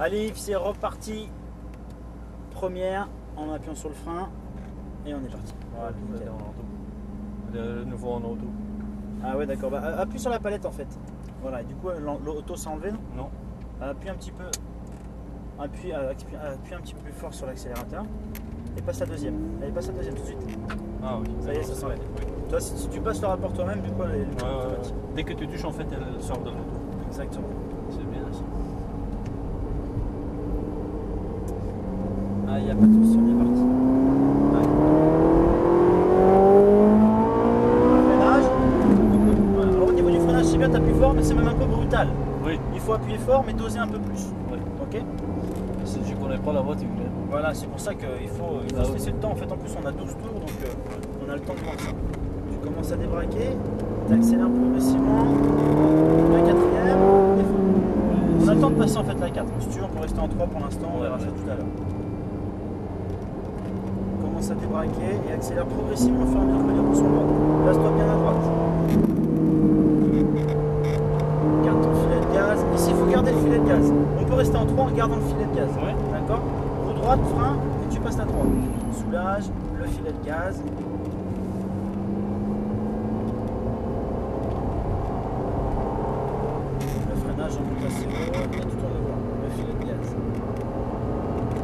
Allez, c'est reparti. Première, en appuyant sur le frein. Et on est parti. Voilà, nickel. De nouveau en auto. Ah ouais, d'accord. Bah, appuie sur la palette en fait. Voilà, et du coup, l'auto s'est enlevé, non? Non. Appuie un petit peu. Appuie un petit peu plus fort sur l'accélérateur. Et passe la deuxième. Allez, passe la deuxième tout de suite. Ah oui. Ça y est, ça s'enlève. Oui. Toi, si tu passes le rapport toi-même, du coup, elle est automatique. Dès que tu touches, en fait, elle sort de l'auto. Exactement. C'est bien ça. Ah, il n'y a pas de souci, on est parti. Ouais. Freinage. Voilà. Alors, au niveau du freinage, c'est bien, tu appuies fort, mais c'est même un peu brutal. Oui. Il faut appuyer fort, mais doser un peu plus. Oui. Ok? Je connais pas la voiture. Voilà, c'est pour ça qu'il faut se laisser le temps. En fait, en plus, on a 12 tours, donc on a le temps de voir ça. Tu commences à débraquer, tu accélères progressivement. La quatrième, et on a le temps de passer en fait la 4. Si tu veux, on peut rester en 3 pour l'instant, on verra ça tout à l'heure. Commence à débraquer et accélère progressivement au fur et à mesure que tu vas sur droite. Place-toi bien à droite. Garde ton filet de gaz. Ici, il faut garder le filet de gaz. On peut rester en 3 en gardant le filet de gaz. Ouais. D'accord? Roue droite, frein, et tu passes la 3. Soulage, le filet de gaz. Le freinage en monte assez haut, et tu tournes le volant. Le filet de gaz.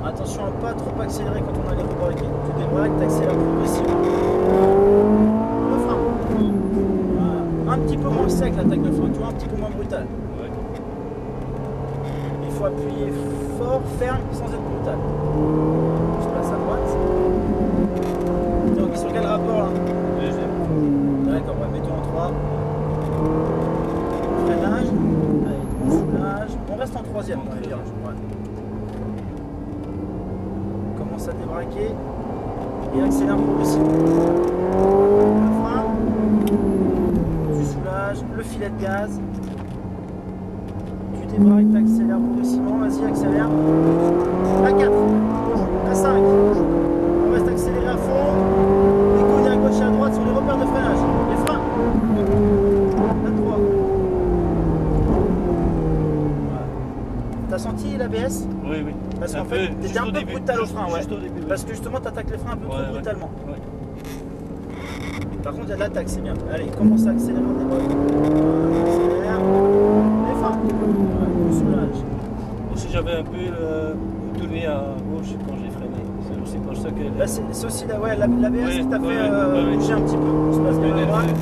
Attention à ne pas trop accélérer quand on a les roues braquées. Tu débraques, tu accélères progressivement. Le frein. Voilà. Un petit peu moins sec l'attaque de frein, tu vois, un petit peu moins brutal. Ouais. Il faut appuyer fort, ferme, sans être brutal. Je passe à droite. Donc, sur quel rapport là? Deuxième. D'accord, ouais, mets-toi en 3. Freinage. Allez, on soulage. On reste en troisième dans les virages. Ouais. Commence à débraquer et accélère progressivement. Le frein. Tu soulages. Le filet de gaz. Tu débraques, tu accélères progressivement. Vas-y, accélère. La 4. La 5. On reste accéléré à fond. Les cônes à gauche et à droite sont les repères de freinage. Les freins. La 3. Voilà. T'as senti l'ABS? Oui, oui. Parce qu'en fait, t'étais un peu brutal au frein. Ouais. Juste au début. Parce que justement, t'attaques les freins un peu trop brutalement. Ouais. Par contre, il y a de l'attaque, c'est bien. Allez, commence à accélérer en débraquant. Accélère. Les freins. Ouais, on soulage. Aussi, j'avais un peu tourné à gauche quand j'ai freiné. C'est aussi pour ça que. Là, c'est aussi l'ABS qui t'a fait bouger un petit peu. On se passe bien à droite.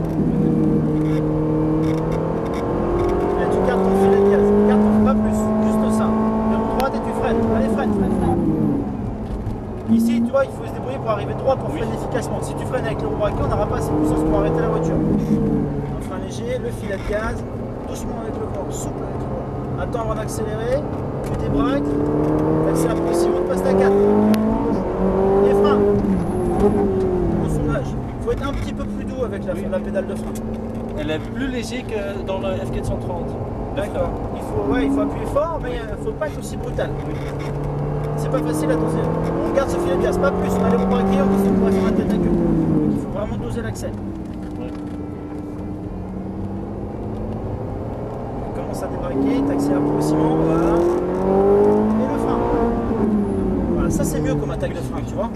Et tu gardes ton filet de gaz. Garde ton, pas plus, juste ça. De droite et tu freines. Allez, freine. Ici, tu vois, il faut se débrouiller pour arriver droit pour freiner efficacement. Si tu freines avec le roues braquées, on n'aura pas assez de puissance pour arrêter la voiture. Un frein léger, le filet de gaz, doucement avec le volant, souple avec le volant. Attends avant d'accélérer, tu débraques, tu accélères progressivement, tu passes la 4. Les freins. On soulage. Il faut être un petit peu plus doux avec la pédale de frein. Elle est plus léger que dans la F430. D'accord. Il faut appuyer fort, mais il ne faut pas être aussi brutal. C'est pas facile à doser. On garde ce filet de gaz, pas plus. On a les roues braquées, on décide pour faire la tête à queue. Donc il faut vraiment doser l'accès. Ouais. On commence à débraquer, t'accélères progressivement, voilà. Et le frein. Voilà, ça c'est mieux comme attaque de frein, tu vois.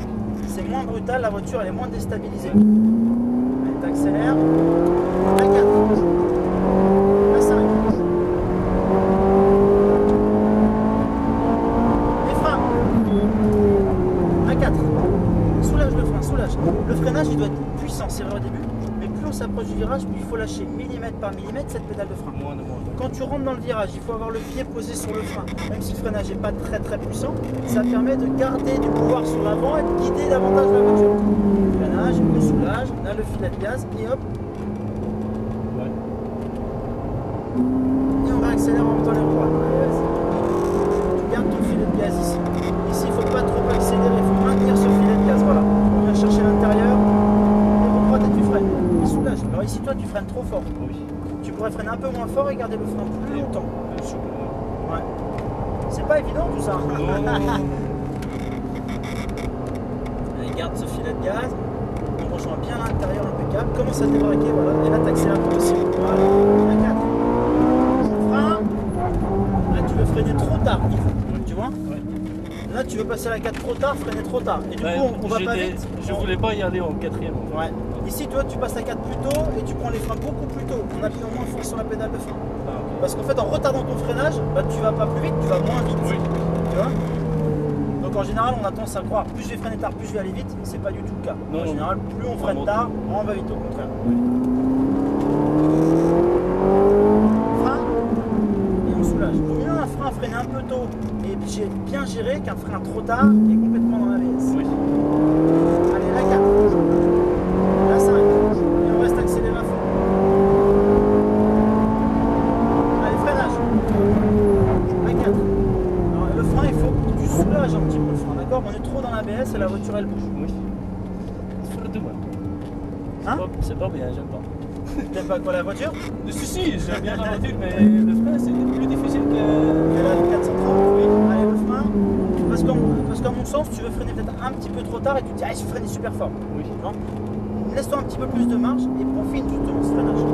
C'est moins brutal, la voiture elle est moins déstabilisée. Allez, t'accélères. La 4. La 5. Les freins. La 4. Soulage le frein, soulage. Le freinage il doit être puissant, c'est vrai au début. Mais plus on s'approche du virage, plus il faut lâcher millimètre par millimètre cette pédale de frein. Moins. Quand tu rentres dans le virage, il faut avoir le pied posé sur le frein. Même si le freinage n'est pas très puissant, ça permet de garder du pouvoir sur l'avant et de guider davantage la voiture. Le freinage, le soulage, là le filet de gaz et hop. Ouais. Et on réaccélère en mettant les roues droites. Allez, vas-y. Tu gardes ton filet de gaz ici. Ici, il ne faut pas trop accélérer, il faut maintenir ce filet de gaz. Voilà. On vient chercher l'intérieur. Les roues droites et tu freines. Et soulage. Alors ici, toi, tu freines trop fort. Oui. Tu pourrais freiner un peu moins fort et garder le frein plus longtemps. Ouais. Ouais. C'est pas évident tout ça. Allez, garde ce filet de gaz. On rejoint bien l'intérieur impeccable. Commence à débraquer, voilà. Et là, t'accélères aussi. Voilà. La 4. Le frein. Là, tu veux freiner trop tard. Tu vois vois. Ouais. Là, tu veux passer à la 4 trop tard, freiner trop tard. Et du Ouais, coup, on va pas vite. Je voulais pas y aller en quatrième. En fait. Ouais. Ici, toi, tu passes à 4 plus tôt et tu prends les freins beaucoup plus tôt en appuyant moins fort sur la pédale de frein. Ah, ok. Parce qu'en fait, en retardant ton freinage, bah, tu vas pas plus vite, tu vas moins vite. Oui. Tu vois. Donc en général, on a tendance à croire plus je vais freiner tard, plus je vais aller vite. C'est pas du tout le cas. Non, En non. général, plus on freine tard, moins on va vite, au contraire. Frein et on soulage. Il vaut mieux un frein freiné un peu tôt et bien géré qu'un frein trop tard et complètement dans l'ABS. Oui. Allez, la 4, la 5, et on reste accéléré à fond. Allez, freinage. La 4. Alors, le frein, il faut que tu soulages un petit peu le frein, d'accord? On est trop dans l'ABS et la voiture elle bouge. Oui. Faut le double. Hein? C'est pas bien, j'aime pas. T'aimes pas quoi la voiture? Si, j'aime bien la voiture, mais le frein c'est plus difficile que. Et là, le 430, oui. Allez, le frein. Parce qu'à mon sens, tu veux freiner peut-être un petit peu trop tard et tu te dis, ah, je freine super fort. Oui. Non. Laisse-toi un petit peu plus de marge et profite justement ce freinage.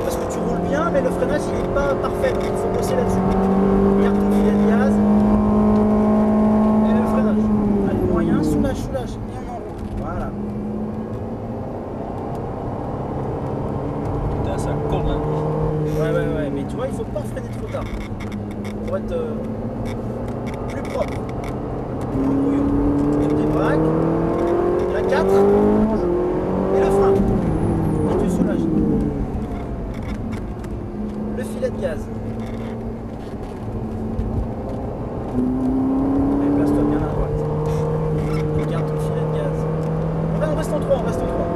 Parce que tu roules bien, mais le freinage il n'est pas parfait, donc il faut bosser là-dessus. Garde ton filet de gaz. Et le freinage. Allez, moyen, soulage, soulage. Et on enroule. Voilà. Putain, ça colle là. Ouais, mais tu vois, il faut pas freiner trop tard. Pour être plus propre. Moins brouillon. Tu débraques. La 4. Et le frein. Et tu soulages. Le filet de gaz. Et place-toi bien à droite. Regarde ton filet de gaz. On reste en 3, on reste en 3.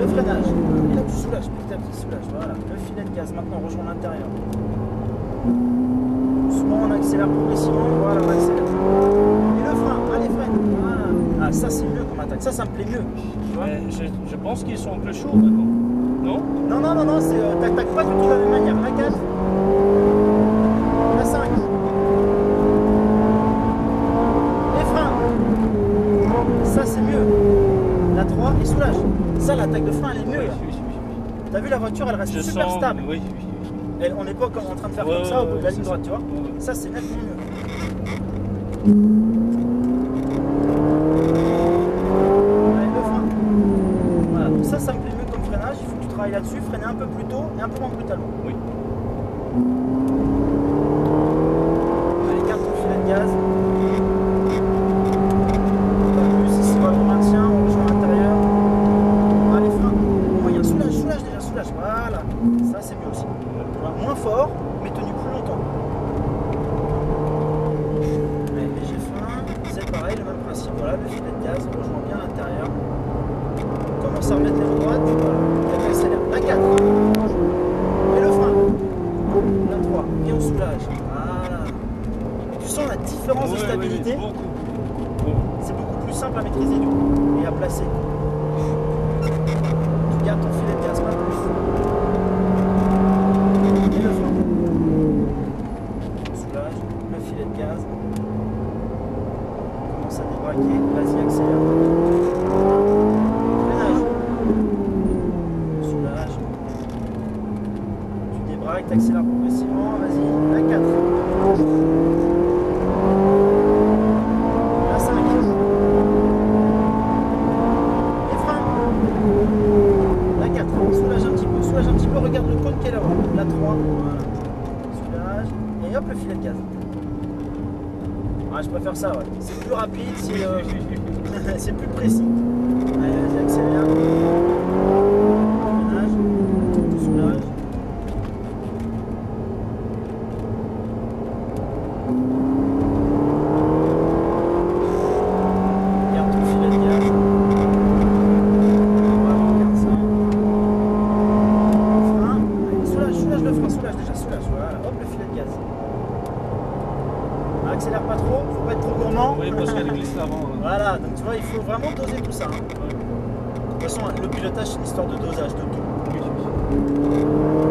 Le freinage. Et là tu soulages, petit à petit soulage. Voilà. Le filet de gaz. Maintenant on rejoint l'intérieur. Doucement on accélère progressivement. Voilà, on accélère. Et le frein. Allez, freine. Voilà. Ah, ça c'est mieux comme attaque. Ça me plaît mieux. Tu vois. Mais je pense qu'ils sont plus chauds maintenant. Non? Non, c'est t'attaques pas du tout de la même manière. La 4. La 5. Les freins. Ça c'est mieux. La 3 et soulage. Ça l'attaque de frein elle est mieux. Là. Oui. T'as vu la voiture elle reste Je super sens, stable. Oui. On n'est pas comme en train de faire Ouais, comme ça au bout de la c'est ligne ça. droite, tu vois. Ouais. Ça c'est nettement mieux. Allez, le frein. Voilà, donc ça me plaît mieux comme freinage. Il faut que tu travailles là-dessus, freiner un peu plus tôt et un peu moins brutalement. Oui. Allez, garde ton filet de gaz. Pas plus, ici va le maintien, on rejoint l'intérieur. Allez, frein. Moyen, soulage déjà, soulage. Voilà, ça c'est mieux aussi. Voilà, moins fort, mais tenu plus longtemps. Allez, léger frein, c'est pareil, le même principe. Voilà, le filet de gaz, on rejoint bien l'intérieur. On commence à remettre les roues droites, voilà, et on accélère. La 4. Et le frein. La 3. Et on soulage. Voilà. Tu sens la différence de stabilité? Oui, beaucoup. C'est beaucoup plus simple à maîtriser du coup et à placer. Tu gardes ton filet de gaz, pas plus. Et le frein. Soulage, le filet de gaz. Commence à débraquer, vas-y accélère. Freinage. Soulage. Tu débraques, t'accélères progressivement, vas-y, la 4. La 5. Les freins. La 4. Soulage un petit peu, regarde le cône qui est là-haut. La 3. Voilà. Soulage. Et hop, le filet de gaz. Ouais, je préfère ça, ouais. C'est plus rapide, c'est plus précis. Allez, vas-y, accélère. Freinage. Soulage. Garde ton filet de gaz. Voilà, regarde ça. Frein. Allez, soulage le frein, soulage déjà, soulage. Voilà, hop, le filet de gaz. Accélère pas trop, faut pas être trop gourmand. Oui, parce qu'elle glisse l'avant. Voilà, donc tu vois, il faut vraiment doser tout ça. Hein. De toute façon, le pilotage, c'est une histoire de dosage de tout.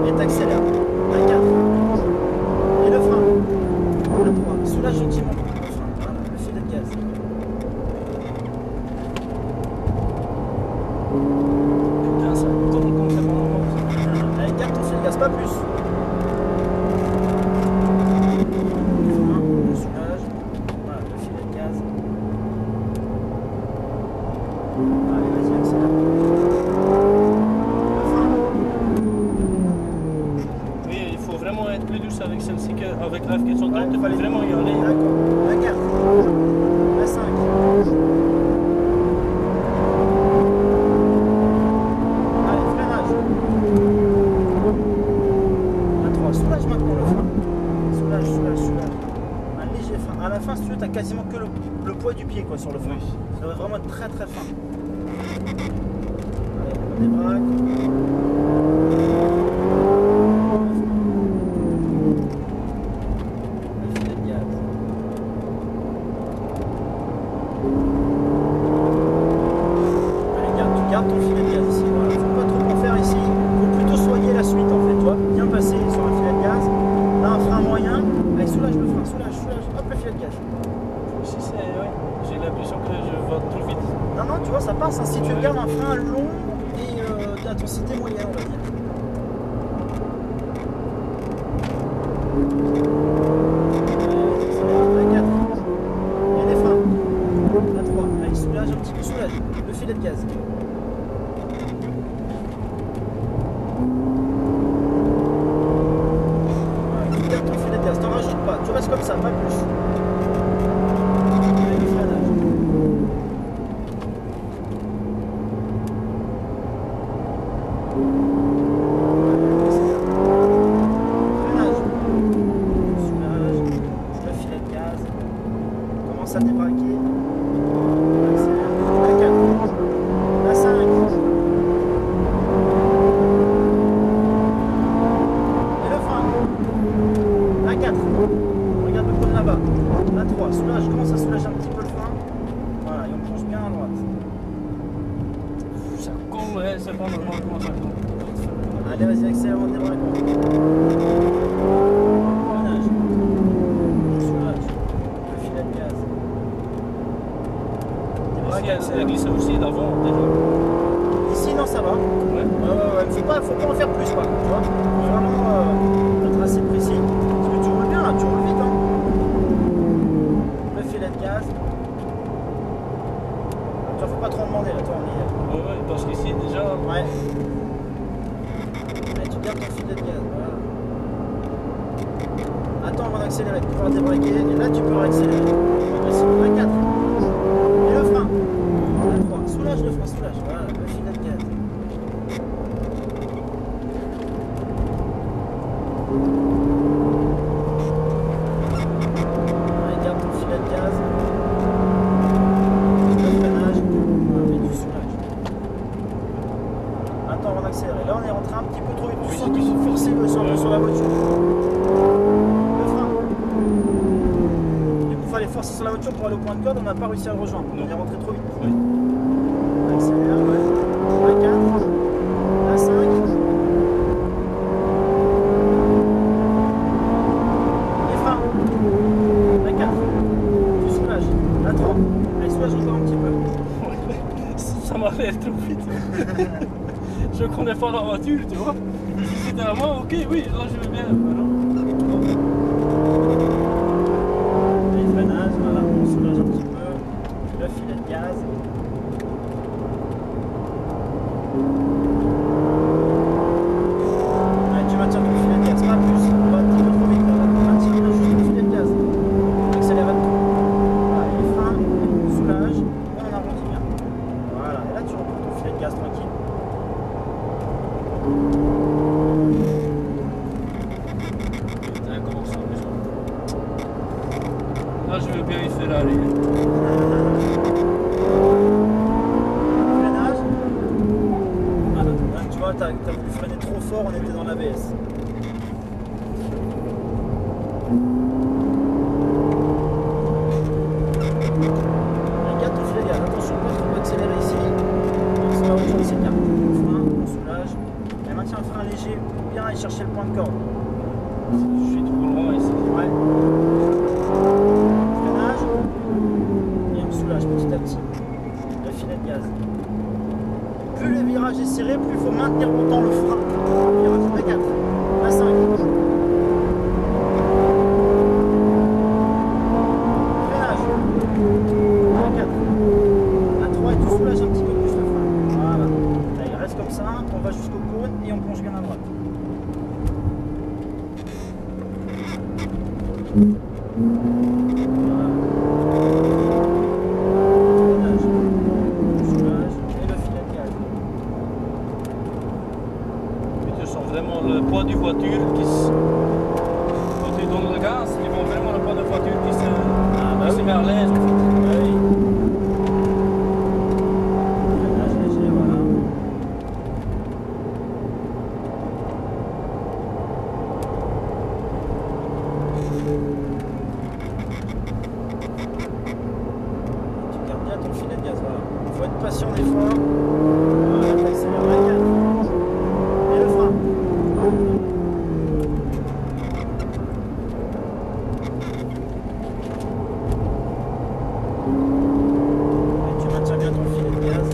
Et t'accélères. La 4. Et le frein. La 3. Soulage gentiment. Le frein. Voilà, le filet de gaz. Putain, ça tourne complètement. Allez, garde ton filet de gaz, pas plus. plus avec celle-ci qu'avec la F430, Ouais, tu peux fallait vraiment y aller. D'accord. La 4. La 5. Allez, freinage. La 3. Soulage maintenant le frein. Soulage, soulage, soulage. Un léger frein. À la fin, si tu veux, tu as quasiment que le poids du pied quoi, sur le frein. Oui. Ça va vraiment être très très fin. Allez, on débraque. Le filet de gaz. Allez, tu gardes ton filet de gaz ici. Voilà. Faut pas trop en faire ici. Faut plutôt soigner la suite en fait. Tu vois, bien passer sur un filet de gaz. Là, un frein moyen. Allez, soulage le frein, soulage, soulage. Hop, le filet de gaz. Ici, j'ai l'impression que je vais trop vite. Non, non, tu vois, ça passe. Hein. Si tu gardes un frein long et d'intensité moyenne, on va dire. La 4. Il y a des freins. La 3. Allez, soulage un petit peu, soulage. Le filet de gaz. Voilà, tu gardes ton filet de gaz. T'en rajoutes pas. Tu restes comme ça, pas plus. Allez, le freinage. Freinage. Soulage. Le filet de gaz. Commence à débraquer. Accélère. La 4. La 5. Et le frein. La 4. Regarde le cône là-bas. La 3. Soulage. Commence à soulager un petit peu le frein. Voilà, et on plonge bien à droite. Ça court, ouais, c'est pas normal comment ça court. Allez, vas-y, accélère en débraquant. Freinage. Soulage. Le filet de gaz. Parce Débraque, qu'il y a la accélère. glisse aussi d'avant, déjà. Ici, non, ça va. Ouais. Ouais. Faut pas en faire plus, par contre, tu vois. Faut vraiment être assez précis. Parce que tu roules bien, là, tu roules vite, hein. Le filet de gaz. Tu vois, faut pas trop demander, là, toi, on est... Ouais, parce qu'ici, déjà, Ouais. Allez, tu gardes ton filet de gaz, voilà. Attends avant d'accélérer, pour pouvoir débraquer. Et là, tu peux réaccélérer. La 4. Et le frein. La 3. Soulage le frein, soulage. Voilà, le filet de gaz. Allez, garde ton filet de gaz. Le freinage. Voilà, mais du soulage. Attends avant d'accélérer. Là, on est rentré un petit peu trop vite. Tu sens qu'il faut forcer le sang sur la voiture. Le frein. Du coup, il fallait forcer sur la voiture pour aller au point de corde. On n'a pas réussi à le rejoindre. On est rentré trop vite. oui. Accélère, ouais. La 4. La 5. Les freins. La 4. Tu soulages. La 3. Allez, soulage encore un petit peu. Ça m'a l'air trop vite. Je connais pas la voiture, tu vois. Si c'était à moi, ok, oui, là je veux bien. Mais non. Les freinages, voilà, on soulage un petit peu. Le filet de gaz. Allez, tu maintiens ton filet de gaz, pas plus. Pas un petit peu trop vite. Maintiens bien juste le filet de gaz. Accélère un peu. Voilà, et les freins, soulage. Et on arrondit bien. Voilà, et là tu reprends ton filet de gaz tranquille. Putain, comment ça déjà. Là je veux bien une Ferrari. Freinage. Voilà, là, tu vois, t'as voulu freiner trop fort, on était dans l'ABS. Regarde ton filet de gaz, attention pas trop accélérer ici. Donc sur la voiture c'est bien. Frein, on soulage. Et maintient un frein léger pour bien aller chercher le point de corde. Je suis trop loin ici. Ouais. Freinage. Et on soulage petit à petit. Le filet de gaz. Plus le virage est serré, plus il faut maintenir longtemps le frein. Virage. La 4. La 5. Freinage. La 4. La 3 et tu soulages un petit peu plus le frein. Voilà. Allez, reste comme ça, on va jusqu'au cône et on plonge bien à droite. Vraiment le poids du voiture quand tu donnes le gaz, ils vont vraiment le poids de voiture qui se met à l'aise. Ah oui. Freinage léger, voilà. Tu gardes bien ton filet de gaz, voilà. Il faut être patient des fois. Voilà, t'accélères la gaz. Et le frein. Et tu maintiens bien ton filet de gaz.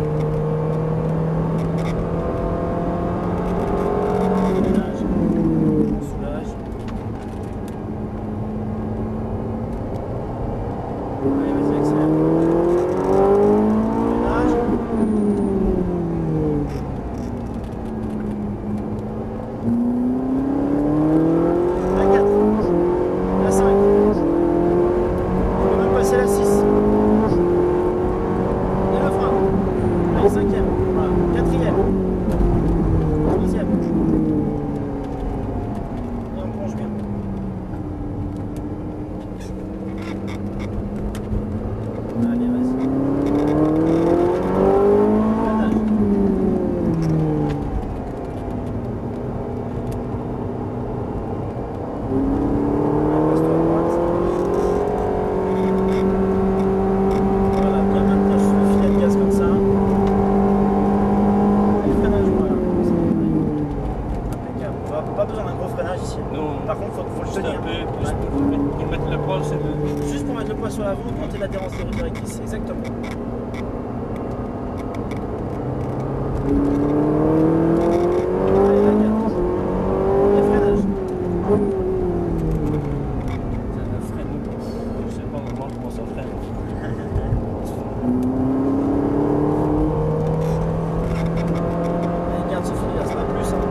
Freinage. On soulage. Allez, vas-y, accélère. Freinage. La 4. La 5. On peut même passer la 6. Et le frein. Allez, 5e. Voilà. 4e. 3e. Et on plonge bien. Allez, vas-y. Freinage. Passe-toi à droite. Voilà, bien maintenir le filet de gaz comme ça. Et le freinage, voilà. Impeccable. Pas besoin d'un gros freinage ici. Non, Par contre, faut le c'est tenir. un peu plus Ouais. pour mettre le poids, c'est le. Juste pour mettre le poids sur l'avant, monter l'adhérence directrice. Exactement. Allez, la 4. Et freinage. Ça freine. Je sais pas vraiment comment ça freine. Allez, garde ce filet, ça va plus. Hein.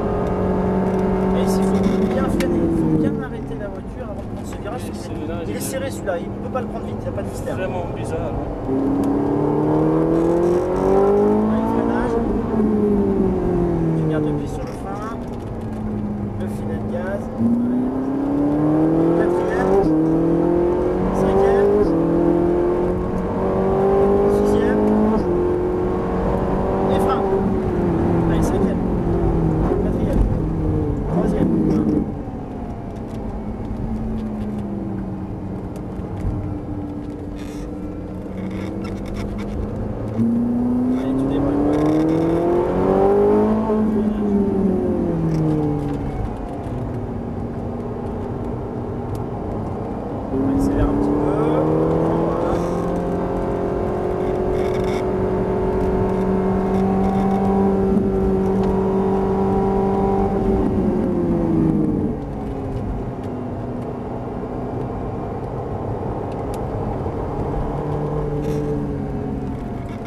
Et ici, il faut bien freiner. Il faut bien arrêter la voiture avant de prendre ce virage. Et parce qu'il celui-là, il est serré celui-là. On ne peut pas le prendre vite. Il n'y a pas de C'est mystère. vraiment bizarre. Hein. Allez, freinage. Tu gardes le pied sur le frein. Le filet de gaz. Allez, 4e. 5e. 6e. Et frein. Allez, 5e. 4e. 3e. Allez, tu démarres. Accélère un petit peu. Voilà.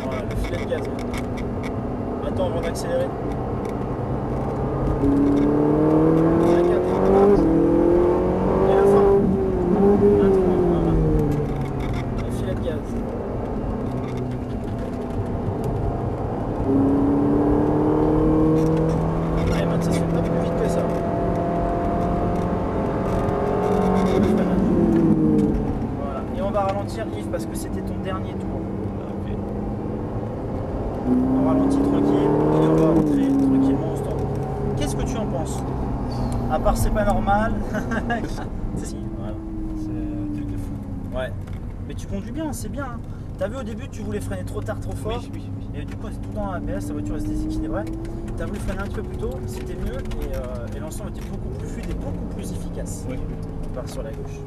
Voilà, le filet de gaz. Attends avant d'accélérer. La 4. Et le frein. Un 3, voilà. Le filet de gaz. Allez, maintenant ça se fait pas plus vite que ça. Le freinage. Voilà. Et on va ralentir Yves parce que c'était ton dernier tour. Ok. On ralentit tranquille et on va rentrer tranquillement au stand. Qu'est-ce que tu en penses? À part c'est pas normal. Si, voilà. C'est un truc de fou. Ouais. Mais tu conduis bien, c'est bien. Hein. T'as vu au début tu voulais freiner trop tard, trop fort. Oui. Et du coup c'est tout dans ABS, la voiture elle se déséquilibrait. T'as voulu freiner un petit peu plus tôt, c'était mieux et l'ensemble était beaucoup plus fluide et beaucoup plus efficace. Oui. On part sur la gauche.